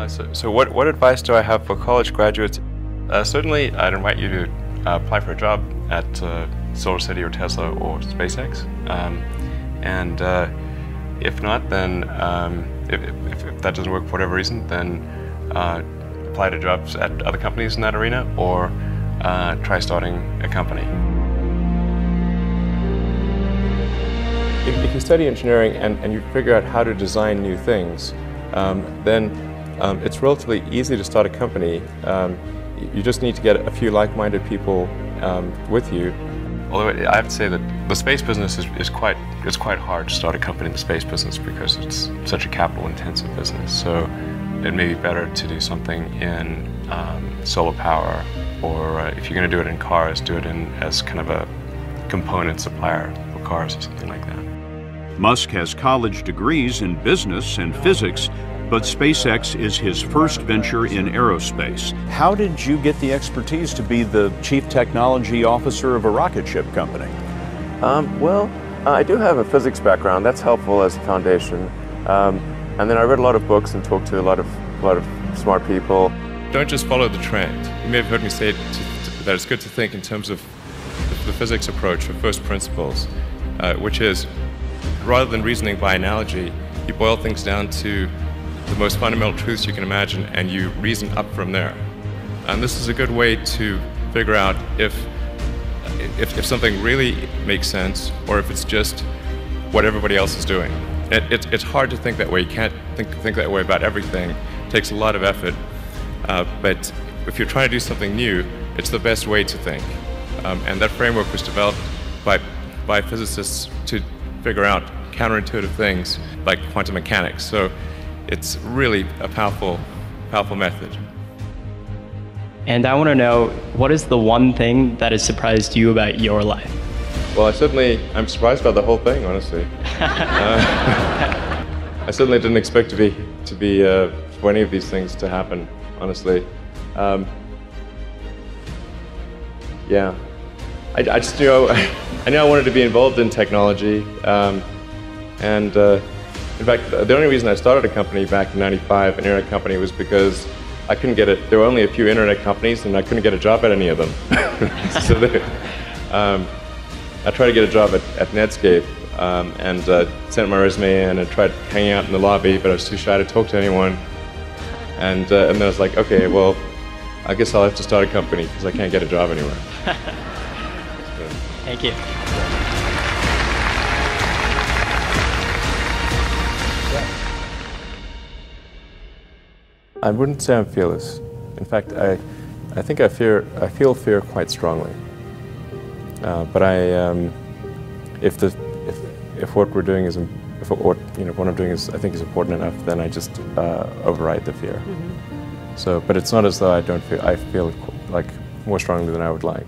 So what advice do I have for college graduates? Certainly, I'd invite you to apply for a job at SolarCity or Tesla or SpaceX. And if not, then if that doesn't work for whatever reason, then apply to jobs at other companies in that arena, or try starting a company. If you study engineering and you figure out how to design new things, then it's relatively easy to start a company. You just need to get a few like-minded people with you. Although I have to say that the space business is quite hard to start a company in the space business because it's such a capital-intensive business. So it may be better to do something in solar power, or if you're going to do it in cars, do it as kind of a component supplier for cars or something like that. Musk has college degrees in business and physics, but SpaceX is his first venture in aerospace. How did you get the expertise to be the chief technology officer of a rocket ship company? I do have a physics background. That's helpful as a foundation. And then I read a lot of books and talked to a lot of smart people. Don't just follow the trend. You may have heard me say that it's good to think in terms of the physics approach or first principles, which is, rather than reasoning by analogy, you boil things down to the most fundamental truths you can imagine, and you reason up from there. And this is a good way to figure out if something really makes sense, or if it's just what everybody else is doing. It's hard to think that way. You can't think that way about everything. It takes a lot of effort. But if you're trying to do something new, it's the best way to think. And that framework was developed by physicists to figure out counterintuitive things like quantum mechanics. So it's really a powerful method. And I want to know, what is the one thing that has surprised you about your life? Well, I'm surprised by the whole thing, honestly. I certainly didn't expect for any of these things to happen, honestly. Yeah. I just knew I knew I wanted to be involved in technology, and in fact, the only reason I started a company back in '95, an internet company, was because I couldn't get it. There were only a few internet companies, and I couldn't get a job at any of them. So I tried to get a job at Netscape, and sent my resume in and tried hanging out in the lobby, but I was too shy to talk to anyone. And then I was like, okay, well, I guess I'll have to start a company because I can't get a job anywhere. Thank you. I wouldn't say I'm fearless. In fact, I think I feel fear quite strongly. But if what we're doing is, what I'm doing is, I think, is important enough, then I just override the fear. Mm-hmm. So, but it's not as though I don't feel. I feel like more strongly than I would like.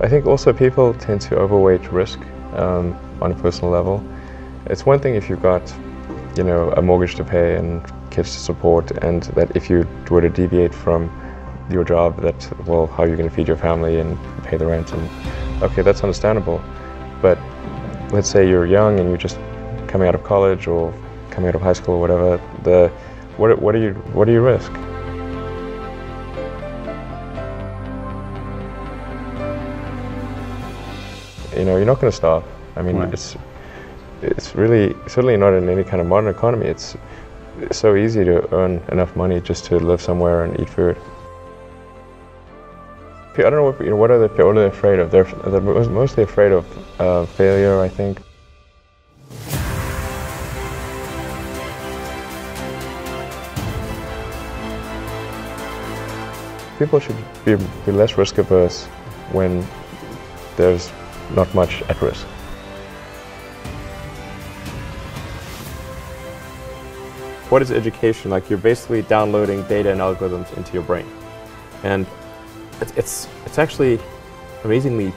I think also people tend to overweight risk on a personal level. It's one thing if you've got, a mortgage to pay and kids to support, and that if you were to deviate from your job, well, how are you going to feed your family and pay the rent? And okay, that's understandable. But let's say you're young and you're just coming out of college or coming out of high school or whatever. What do you risk? You're not going to starve. I mean, right. It's really certainly not in any kind of modern economy. It's so easy to earn enough money just to live somewhere and eat food. I don't know what are they afraid of? They're mostly afraid of failure, I think. People should be less risk averse when there's not much at risk. What is education? Like, you're basically downloading data and algorithms into your brain. And it's actually amazingly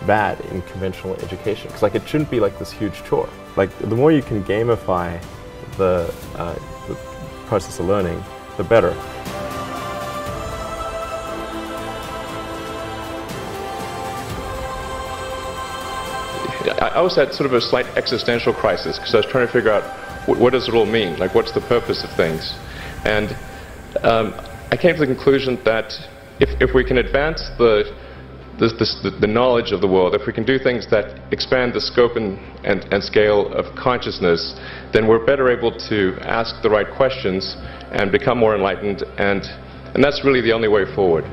bad in conventional education. Because it shouldn't be like this huge chore. Like, the more you can gamify the process of learning, the better. I was at sort of a slight existential crisis because I was trying to figure out what does it all mean? Like, what's the purpose of things? And I came to the conclusion that if we can advance the knowledge of the world, if we can do things that expand the scope and scale of consciousness, then we're better able to ask the right questions and become more enlightened, and that's really the only way forward.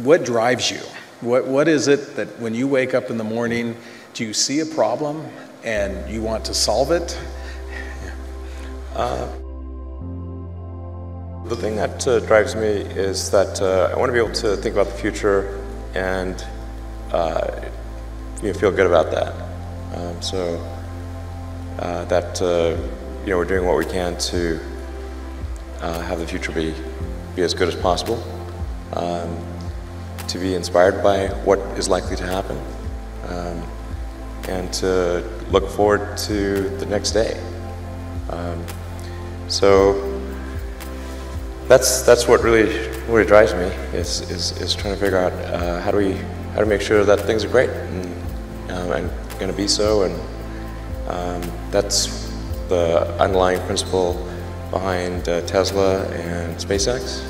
What drives you? What is it that when you wake up in the morning, do you see a problem and you want to solve it? The thing that drives me is that I want to be able to think about the future and feel good about that. We're doing what we can to have the future be as good as possible. To be inspired by what is likely to happen, and to look forward to the next day. So that's what really drives me, is trying to figure out how do make sure that things are great and going to be so, and that's the underlying principle behind Tesla and SpaceX.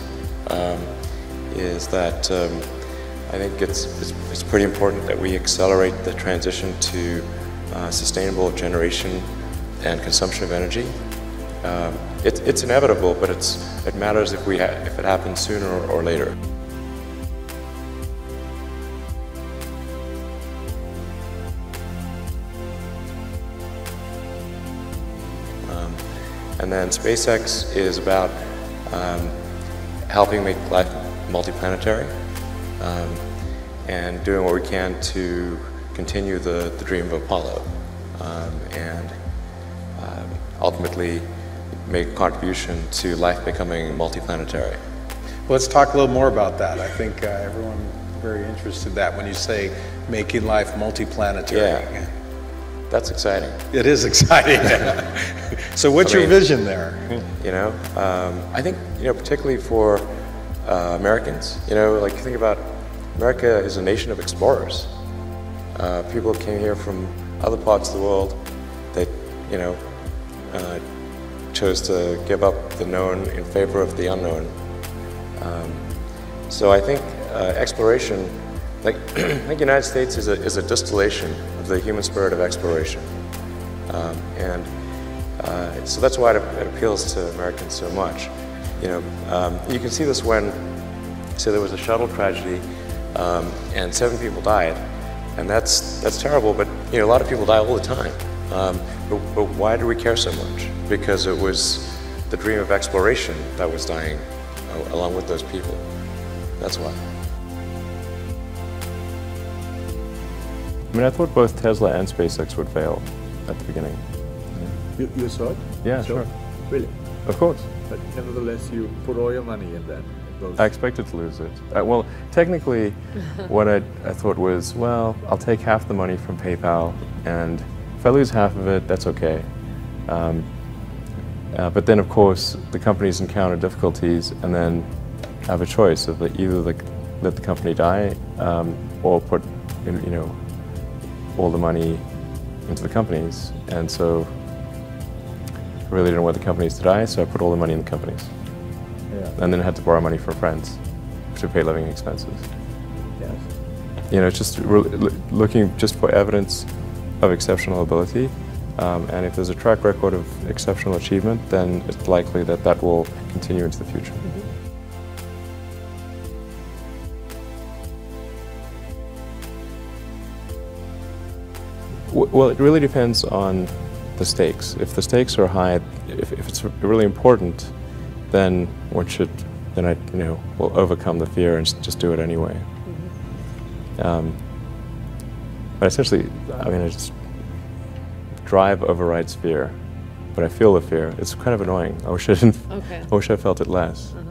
Is that I think it's pretty important that we accelerate the transition to sustainable generation and consumption of energy. It's inevitable, but it matters if it happens sooner or later. And then SpaceX is about helping make life multiplanetary, and doing what we can to continue the dream of Apollo, and ultimately make a contribution to life becoming multiplanetary. Well, let's talk a little more about that. I think everyone is very interested in that when you say making life multiplanetary. Yeah, that's exciting. It is exciting. So what's your vision there? I think, particularly for Americans, like you think about America is a nation of explorers. People came here from other parts of the world. They, chose to give up the known in favor of the unknown. So I think exploration, like the United States, is a distillation of the human spirit of exploration, so that's why it appeals to Americans so much. You can see this when, say, there was a shuttle tragedy, and 7 people died, and that's terrible. But a lot of people die all the time. But why do we care so much? Because it was the dream of exploration that was dying along with those people. That's why. I thought both Tesla and SpaceX would fail at the beginning. You saw it? Yeah, sure. Really? Of course. But nevertheless, you put all your money in that. I expected to lose it. Well, technically, what I thought was, well, I'll take half the money from PayPal, and if I lose half of it, that's okay. But then, of course, the companies encounter difficulties and then have a choice of either let the company die or put, all the money into the companies. And so I really didn't want the companies to die, so I put all the money in the companies. Yeah. And then I had to borrow money from friends to pay living expenses. Yes. It's just looking just for evidence of exceptional ability. And if there's a track record of exceptional achievement, then it's likely that will continue into the future. Mm-hmm. Well, it really depends on the stakes. If the stakes are high, if it's really important, then one should, will overcome the fear and just do it anyway. Mm-hmm. But essentially, I just drive overrides fear, but I feel the fear. It's kind of annoying. I wish I didn't. Okay. I wish I felt it less. Uh-huh.